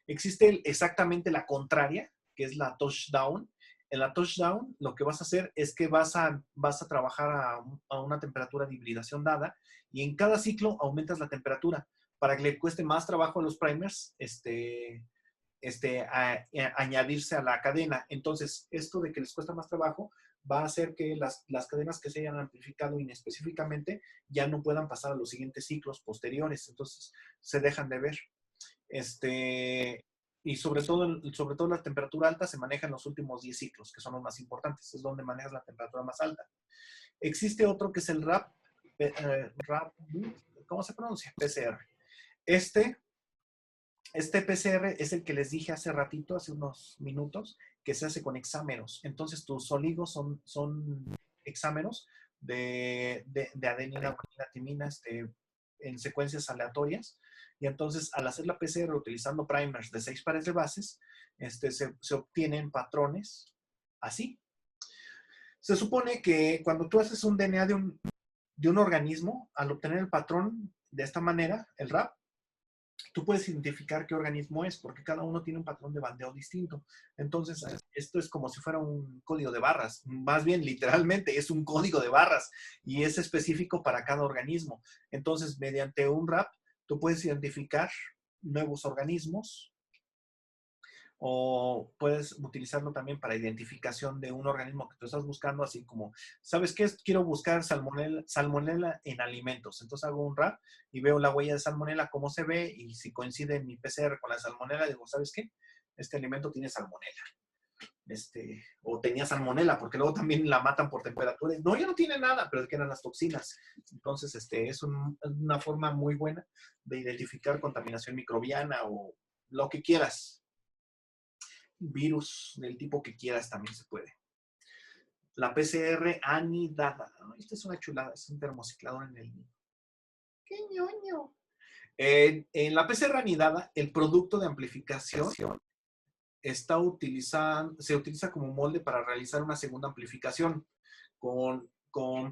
Existe exactamente la contraria, que es la touchdown. En la touchdown, lo que vas a hacer es que vas a trabajar a una temperatura de hibridación dada y en cada ciclo aumentas la temperatura para que le cueste más trabajo a los primers añadirse a la cadena. Entonces, esto de que les cuesta más trabajo va a hacer que las cadenas que se hayan amplificado inespecíficamente ya no puedan pasar a los siguientes ciclos posteriores. Entonces, se dejan de ver. Y sobre todo la temperatura alta se maneja en los últimos 10 ciclos, que son los más importantes. Es donde manejas la temperatura más alta. Existe otro que es el RAP, ¿cómo se pronuncia? PCR. Este PCR es el que les dije hace ratito, hace unos minutos, que se hace con hexámeros. Entonces, tus oligos son hexámeros de adenina, guanina, timina, en secuencias aleatorias. Y entonces, al hacer la PCR utilizando primers de 6 pares de bases, se obtienen patrones así. Se supone que cuando tú haces un DNA de un organismo, al obtener el patrón de esta manera, el RAP, tú puedes identificar qué organismo es, porque cada uno tiene un patrón de bandeo distinto. Entonces, esto es como si fuera un código de barras. Más bien, literalmente, es un código de barras y es específico para cada organismo. Entonces, mediante un RAP, tú puedes identificar nuevos organismos o puedes utilizarlo también para identificación de un organismo que tú estás buscando, así como, ¿sabes qué? Quiero buscar salmonela en alimentos. Entonces hago un RAP y veo la huella de salmonela, cómo se ve, y si coincide en mi PCR con la salmonela, digo, ¿sabes qué? Este alimento tiene salmonela. O tenía salmonela, porque luego también la matan por temperatura. No, ya no tiene nada, pero es que eran las toxinas. Entonces, es una forma muy buena de identificar contaminación microbiana o lo que quieras. Virus del tipo que quieras también se puede. La PCR anidada. Esta es una chulada, es un termociclador en el niño. ¡Qué ñoño! En la PCR anidada, el producto de amplificación se utiliza como molde para realizar una segunda amplificación con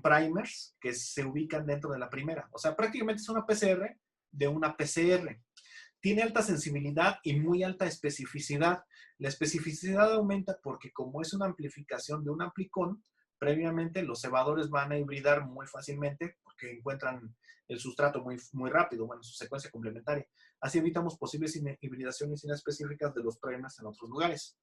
primers que se ubican dentro de la primera. O sea, prácticamente es una PCR de una PCR. Tiene alta sensibilidad y muy alta especificidad. La especificidad aumenta porque como es una amplificación de un amplicón, previamente los cebadores van a hibridar muy fácilmente porque encuentran el sustrato muy rápido, bueno, su secuencia complementaria. Así evitamos posibles hibridaciones inespecíficas de los primers en otros lugares.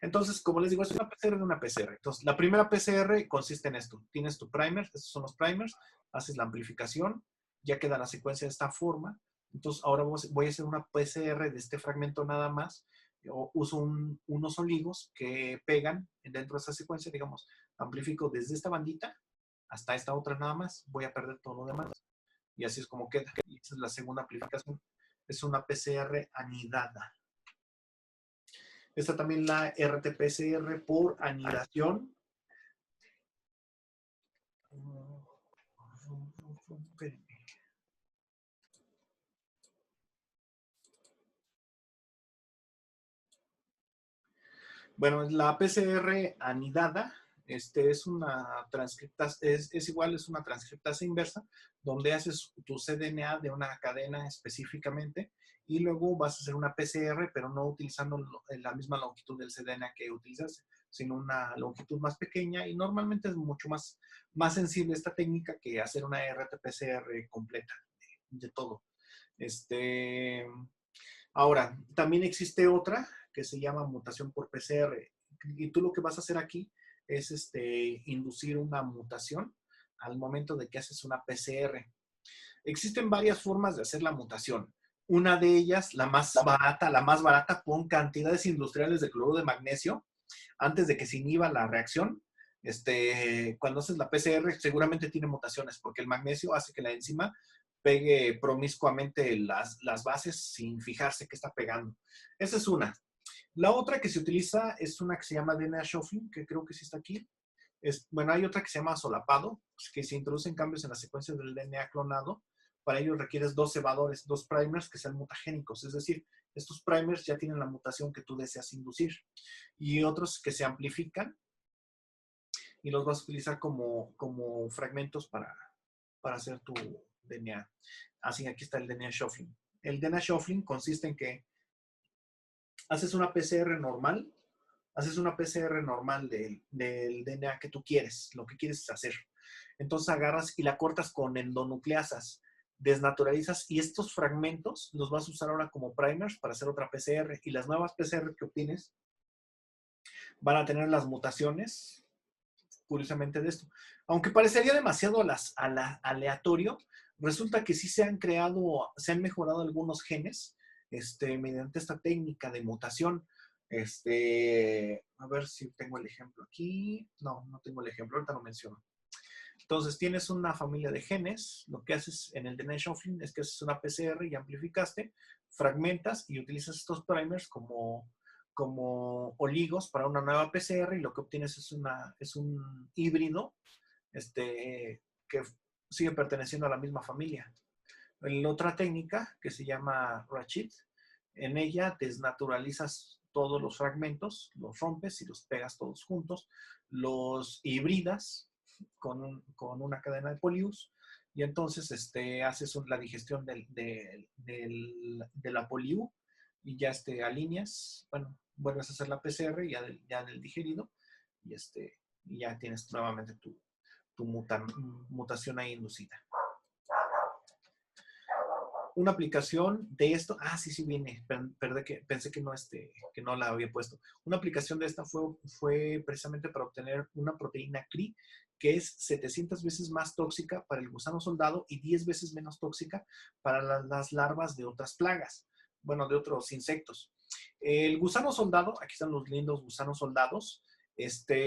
Entonces, como les digo, es una PCR de una PCR. Entonces, la primera PCR consiste en esto. Tienes tu primer, estos son los primers, haces la amplificación, ya queda la secuencia de esta forma. Entonces, ahora voy a hacer una PCR de este fragmento nada más. Yo uso unos oligos que pegan dentro de esa secuencia, digamos, amplifico desde esta bandita hasta esta otra nada más. Voy a perder todo lo demás. Y así es como queda. Y esa es la segunda amplificación. Es una PCR anidada. Está también la RT-PCR por anidación. Bueno, la PCR anidada es una transcriptasa, es igual, es una transcriptasa inversa, donde haces tu cDNA de una cadena específicamente y luego vas a hacer una PCR, pero no utilizando la misma longitud del cDNA que utilizas, sino una longitud más pequeña y normalmente es mucho más sensible esta técnica que hacer una RT-PCR completa de todo. Ahora, también existe otra que se llama mutación por PCR. Y tú lo que vas a hacer aquí es inducir una mutación al momento de que haces una PCR. Existen varias formas de hacer la mutación. Una de ellas, la más barata, pon cantidades industriales de cloruro de magnesio antes de que se inhiba la reacción. Cuando haces la PCR seguramente tiene mutaciones porque el magnesio hace que la enzima pegue promiscuamente las bases sin fijarse que está pegando. Esa es una. La otra que se utiliza es una que se llama DNA shuffling, que creo que sí está aquí. Bueno, hay otra que se llama solapado, que se introducen cambios en la secuencia del DNA clonado. Para ello requieres dos cebadores, dos primers que sean mutagénicos, es decir, estos primers ya tienen la mutación que tú deseas inducir. Y otros que se amplifican y los vas a utilizar como fragmentos para hacer tu DNA. Así, aquí está el DNA shuffling. El DNA shuffling consiste en que haces una PCR normal, del DNA que tú quieres, lo que quieres hacer. Entonces agarras y la cortas con endonucleasas, desnaturalizas y estos fragmentos los vas a usar ahora como primers para hacer otra PCR y las nuevas PCR que obtienes van a tener las mutaciones, curiosamente, de esto. Aunque parecería demasiado aleatorio, resulta que sí se han mejorado algunos genes mediante esta técnica de mutación. A ver si tengo el ejemplo aquí. No, no tengo el ejemplo, ahorita lo menciono. Entonces, tienes una familia de genes. Lo que haces en el DNA shuffling es que haces una PCR y amplificaste, fragmentas y utilizas estos primers como oligos para una nueva PCR y lo que obtienes es un híbrido que sigue perteneciendo a la misma familia. La otra técnica que se llama Rachid, en ella desnaturalizas todos los fragmentos, los rompes y los pegas todos juntos, los hibridas con una cadena de polius y entonces haces la digestión de la poliu y ya alineas, bueno, vuelves a hacer la PCR ya del digerido y, y ya tienes nuevamente tu mutación ahí inducida. Una aplicación de esto, sí viene, pensé que no la había puesto. Una aplicación de esta fue precisamente para obtener una proteína CRI que es 700 veces más tóxica para el gusano soldado y 10 veces menos tóxica para las larvas de otras plagas, bueno, de otros insectos. El gusano soldado, aquí están los lindos gusanos soldados,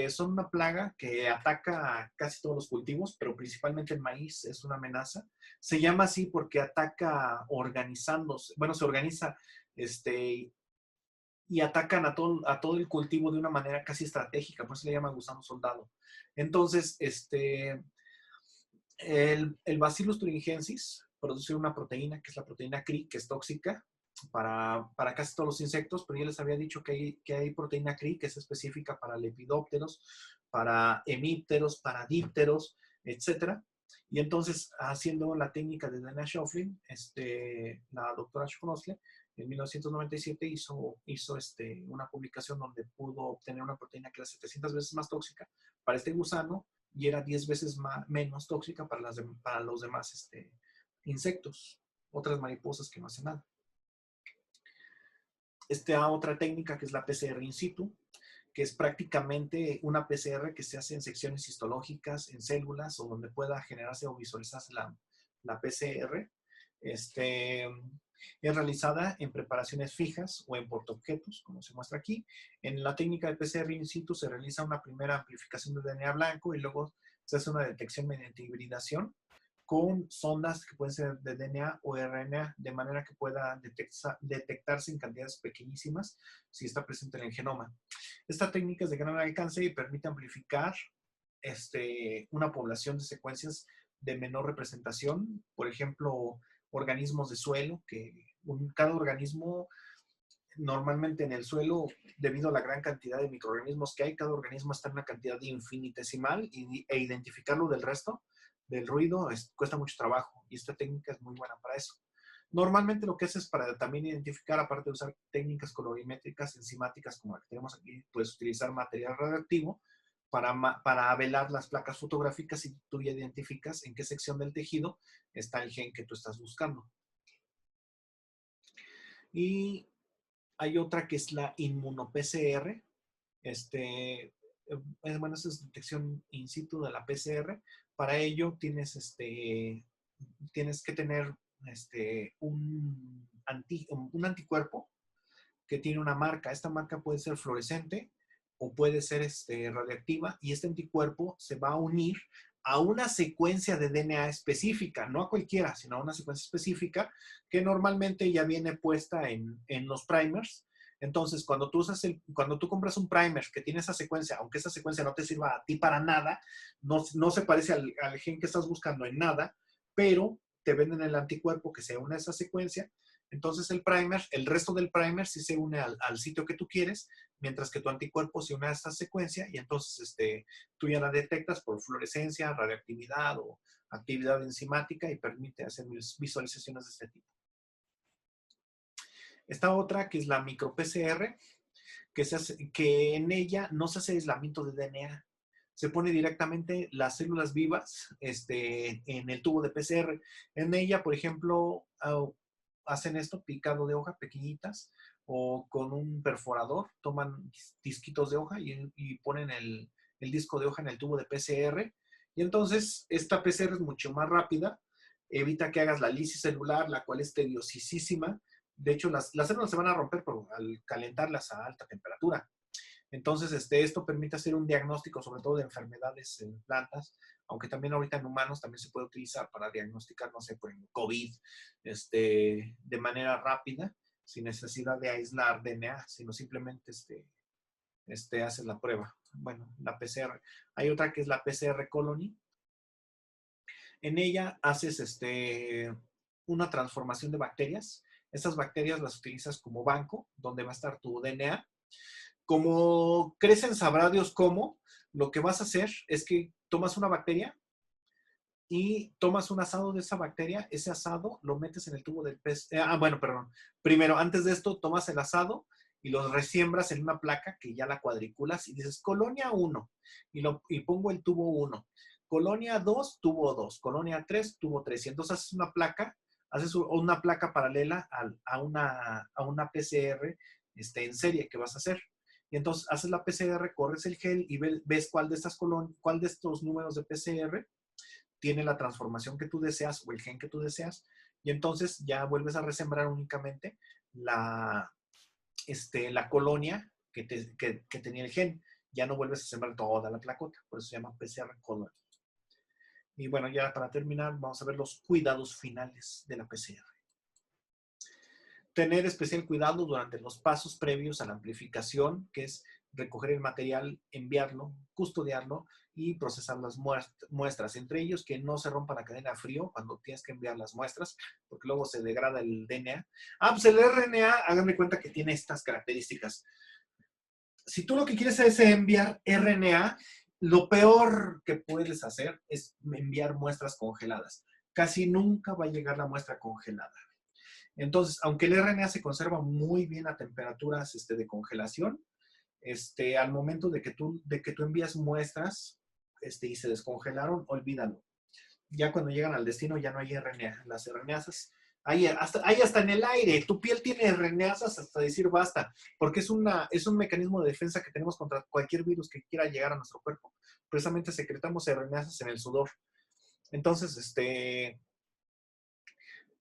son una plaga que ataca a casi todos los cultivos, pero principalmente el maíz es una amenaza. Se llama así porque ataca organizándose, bueno, se organiza y atacan a todo el cultivo de una manera casi estratégica, por eso le llaman gusano soldado. Entonces, el Bacillus thuringiensis produce una proteína, que es la proteína CRI, que es tóxica para casi todos los insectos, pero ya les había dicho que hay proteína CRI que es específica para lepidópteros, para hemípteros, para dípteros, etc. Y entonces, haciendo la técnica de DNA shuffling, la doctora Schnosle en 1997 hizo una publicación donde pudo obtener una proteína que era 700 veces más tóxica para este gusano y era 10 veces menos tóxica para los demás insectos, otras mariposas que no hacen nada. Otra técnica que es la PCR in situ, que es prácticamente una PCR que se hace en secciones histológicas, en células, o donde pueda generarse o visualizarse la PCR. Es realizada en preparaciones fijas o en portaobjetos, como se muestra aquí. En la técnica de PCR in situ se realiza una primera amplificación de DNA blanco y luego se hace una detección mediante hibridación con sondas que pueden ser de DNA o RNA, de manera que pueda detectarse en cantidades pequeñísimas si está presente en el genoma. Esta técnica es de gran alcance y permite amplificar una población de secuencias de menor representación, por ejemplo, organismos de suelo, que cada organismo normalmente en el suelo, debido a la gran cantidad de microorganismos que hay, cada organismo está en una cantidad infinitesimal e identificarlo del resto del ruido cuesta mucho trabajo y esta técnica es muy buena para eso. Normalmente lo que hace es para también identificar, aparte de usar técnicas colorimétricas, enzimáticas como la que tenemos aquí, puedes utilizar material radioactivo para velar las placas fotográficas y tú ya identificas en qué sección del tejido está el gen que tú estás buscando. Y hay otra que es la inmuno-PCR. Bueno, esa es detección in situ de la PCR. Para ello tienes que tener un anticuerpo que tiene una marca. Esta marca puede ser fluorescente o puede ser radiactiva y este anticuerpo se va a unir a una secuencia de DNA específica, no a cualquiera, sino a una secuencia específica que normalmente ya viene puesta en los primers. Entonces, cuando tú compras un primer que tiene esa secuencia, aunque esa secuencia no te sirva a ti para nada, no se parece al gen que estás buscando en nada, pero te venden el anticuerpo que se une a esa secuencia. Entonces el resto del primer sí se une al sitio que tú quieres, mientras que tu anticuerpo se une a esta secuencia y entonces tú ya la detectas por fluorescencia, radioactividad o actividad enzimática y permite hacer visualizaciones de este tipo. Esta otra que es la micro-PCR, que en ella no se hace aislamiento de DNA, se pone directamente las células vivas en el tubo de PCR. En ella, por ejemplo, hacen esto, picado de hoja, pequeñitas, o con un perforador, toman disquitos de hoja y ponen el disco de hoja en el tubo de PCR. Y entonces, esta PCR es mucho más rápida, evita que hagas la lisis celular, la cual es tediosísima. De hecho, las células se van a romper al calentarlas a alta temperatura. Entonces, esto permite hacer un diagnóstico, sobre todo de enfermedades en plantas, aunque también ahorita en humanos también se puede utilizar para diagnosticar, no sé, por ejemplo, COVID, de manera rápida, sin necesidad de aislar DNA, sino simplemente haces la prueba. Bueno, la PCR. Hay otra que es la PCR Colony. En ella haces una transformación de bacterias. Estas bacterias las utilizas como banco, donde va a estar tu DNA. Como crecen, sabrá Dios cómo, lo que vas a hacer es que tomas una bacteria y tomas un asado de esa bacteria, ese asado lo metes en el tubo del pez. Bueno, perdón. Primero, antes de esto, tomas el asado y lo resiembras en una placa que ya la cuadriculas y dices colonia 1 y pongo el tubo 1. Colonia 2, tubo 2. Colonia 3, tubo 3. Y entonces haces una placa paralela a una PCR en serie que vas a hacer. Y entonces haces la PCR, corres el gel y ves cuál de estos números de PCR tiene la transformación que tú deseas o el gen que tú deseas. Y entonces ya vuelves a resembrar únicamente la colonia que tenía el gen. Ya no vuelves a sembrar toda la placota. Por eso se llama PCR colony. Y bueno, ya para terminar, vamos a ver los cuidados finales de la PCR. Tener especial cuidado durante los pasos previos a la amplificación, que es recoger el material, enviarlo, custodiarlo y procesar las muestras. Entre ellos, que no se rompa la cadena a frío cuando tienes que enviar las muestras, porque luego se degrada el DNA. Pues el RNA, háganme cuenta que tiene estas características. Si tú lo que quieres es enviar RNA, Lo peor que puedes hacer es enviar muestras congeladas. Casi nunca va a llegar la muestra congelada. Entonces, aunque el RNA se conserva muy bien a temperaturas de congelación, al momento de que tú envías muestras y se descongelaron, olvídalo. Ya cuando llegan al destino ya no hay RNA. Las RNAs hay hasta en el aire. Tu piel tiene RNAs hasta decir basta, porque es un mecanismo de defensa que tenemos contra cualquier virus que quiera llegar a nuestro cuerpo. Precisamente secretamos RNAs en el sudor. Entonces,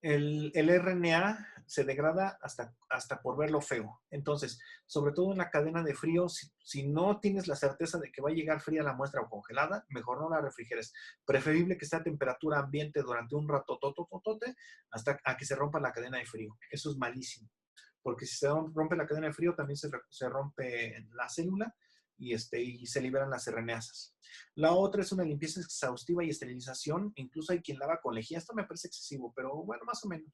el RNA se degrada hasta por verlo feo. Entonces, sobre todo en la cadena de frío, si no tienes la certeza de que va a llegar fría la muestra o congelada, mejor no la refrigeres. Preferible que esté a temperatura ambiente durante un rato totototote hasta a que se rompa la cadena de frío. Eso es malísimo, porque si se rompe la cadena de frío, también se rompe la célula y se liberan las RNAs. La otra es una limpieza exhaustiva y esterilización. Incluso hay quien lava con lejía. Esto me parece excesivo, pero bueno, más o menos.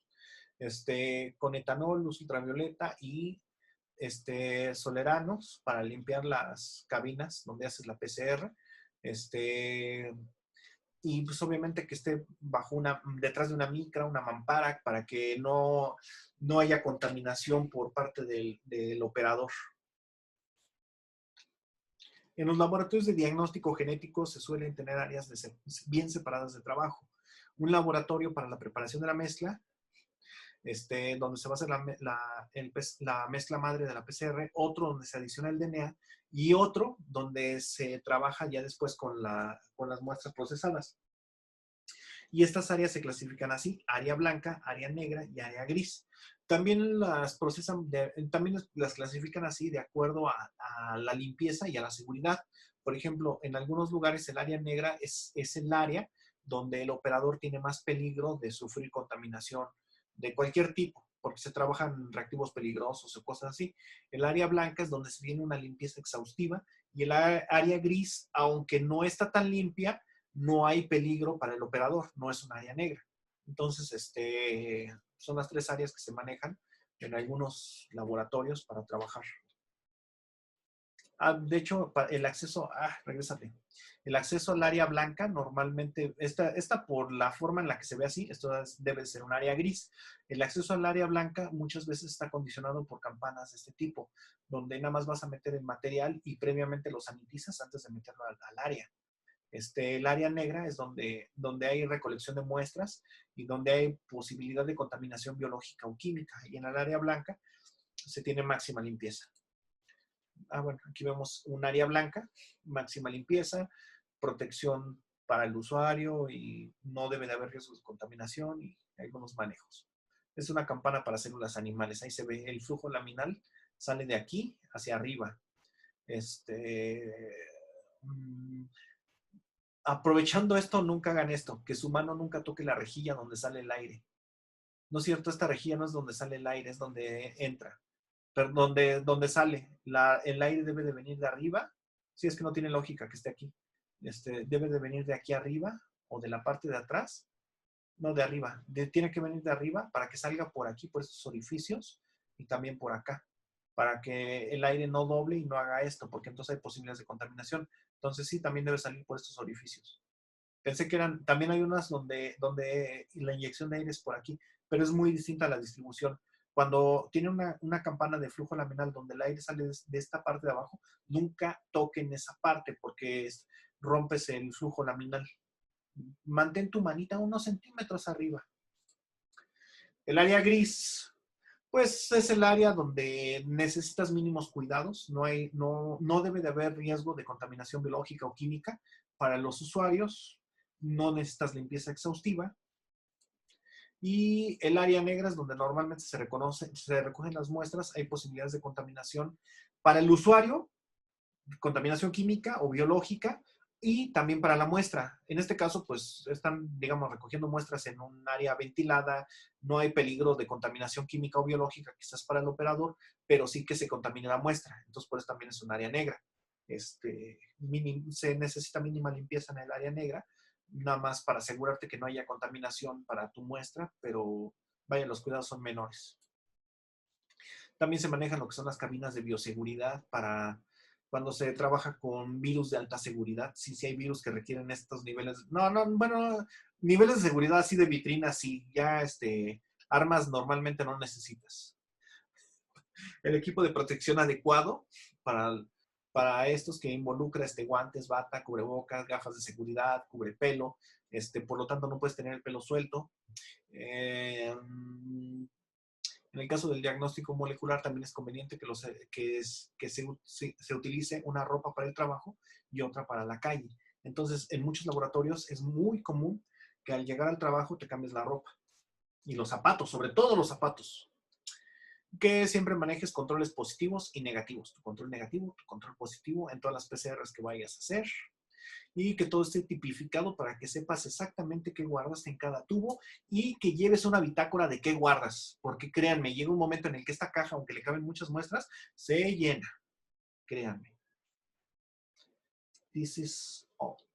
Con etanol, luz ultravioleta y soleranos para limpiar las cabinas donde haces la PCR. Y pues obviamente que esté detrás de una micra, una mampara, para que no haya contaminación por parte del operador. En los laboratorios de diagnóstico genético se suelen tener áreas bien separadas de trabajo. Un laboratorio para la preparación de la mezcla, donde se va a hacer la mezcla madre de la PCR, otro donde se adiciona el DNA y otro donde se trabaja ya después con las muestras procesadas. Y estas áreas se clasifican así: área blanca, área negra y área gris. También también las clasifican así de acuerdo a la limpieza y a la seguridad. Por ejemplo, en algunos lugares el área negra es el área donde el operador tiene más peligro de sufrir contaminación de cualquier tipo, porque se trabajan reactivos peligrosos o cosas así. El área blanca es donde se viene una limpieza exhaustiva, y el área gris, aunque no está tan limpia, no hay peligro para el operador, no es un área negra. Entonces, son las tres áreas que se manejan en algunos laboratorios para trabajar. De hecho, regrésate. El acceso al área blanca normalmente, esta por la forma en la que se ve así, debe ser un área gris. El acceso al área blanca muchas veces está condicionado por campanas de este tipo, donde nada más vas a meter el material y previamente lo sanitizas antes de meterlo al área. El área negra es donde hay recolección de muestras y donde hay posibilidad de contaminación biológica o química. Y en el área blanca se tiene máxima limpieza. Bueno, aquí vemos un área blanca, máxima limpieza, protección para el usuario y no debe de haber riesgos de contaminación y algunos manejos. Es una campana para células animales. Ahí se ve el flujo laminal, sale de aquí hacia arriba. Aprovechando esto, nunca hagan esto, que su mano nunca toque la rejilla donde sale el aire. No es cierto, esta rejilla no es donde sale el aire, es donde entra. Pero donde sale. El aire debe de venir de arriba. Si es que no tiene lógica que esté aquí. Debe de venir de aquí arriba o de la parte de atrás. No, de arriba. Tiene que venir de arriba para que salga por aquí, por estos orificios, y también por acá, para que el aire no doble y no haga esto, porque entonces hay posibilidades de contaminación. Entonces sí, también debe salir por estos orificios. Pensé que también hay unas donde la inyección de aire es por aquí, pero es muy distinta a la distribución. Cuando tiene una campana de flujo laminal donde el aire sale de esta parte de abajo, nunca toquen esa parte porque rompes el flujo laminal. Mantén tu manita unos centímetros arriba. El área gris, pues es el área donde necesitas mínimos cuidados. No debe de haber riesgo de contaminación biológica o química para los usuarios. No necesitas limpieza exhaustiva. Y el área negra es donde normalmente se recogen las muestras. Hay posibilidades de contaminación para el usuario, contaminación química o biológica, y también para la muestra. En este caso, pues están, digamos, recogiendo muestras en un área ventilada, no hay peligro de contaminación química o biológica quizás para el operador, pero sí que se contamine la muestra. Entonces, por eso también es un área negra. Se necesita mínima limpieza en el área negra, nada más para asegurarte que no haya contaminación para tu muestra, pero vaya, los cuidados son menores. También se manejan lo que son las cabinas de bioseguridad para Cuando se trabaja con virus de alta seguridad, sí, sí hay virus que requieren estos niveles. No, no, bueno, niveles de seguridad así de vitrinas, sí, ya armas normalmente no necesitas. El equipo de protección adecuado para, para estos que involucra guantes, bata, cubrebocas, gafas de seguridad, cubre pelo, por lo tanto no puedes tener el pelo suelto. En el caso del diagnóstico molecular también es conveniente que se utilice una ropa para el trabajo y otra para la calle. Entonces, en muchos laboratorios es muy común que al llegar al trabajo te cambies la ropa y los zapatos, sobre todo los zapatos. Que siempre manejes controles positivos y negativos. Tu control negativo, tu control positivo en todas las PCRs que vayas a hacer. Y que todo esté tipificado para que sepas exactamente qué guardas en cada tubo y que lleves una bitácora de qué guardas. Porque créanme, llega un momento en el que esta caja, aunque le caben muchas muestras, se llena. Créanme. This is all.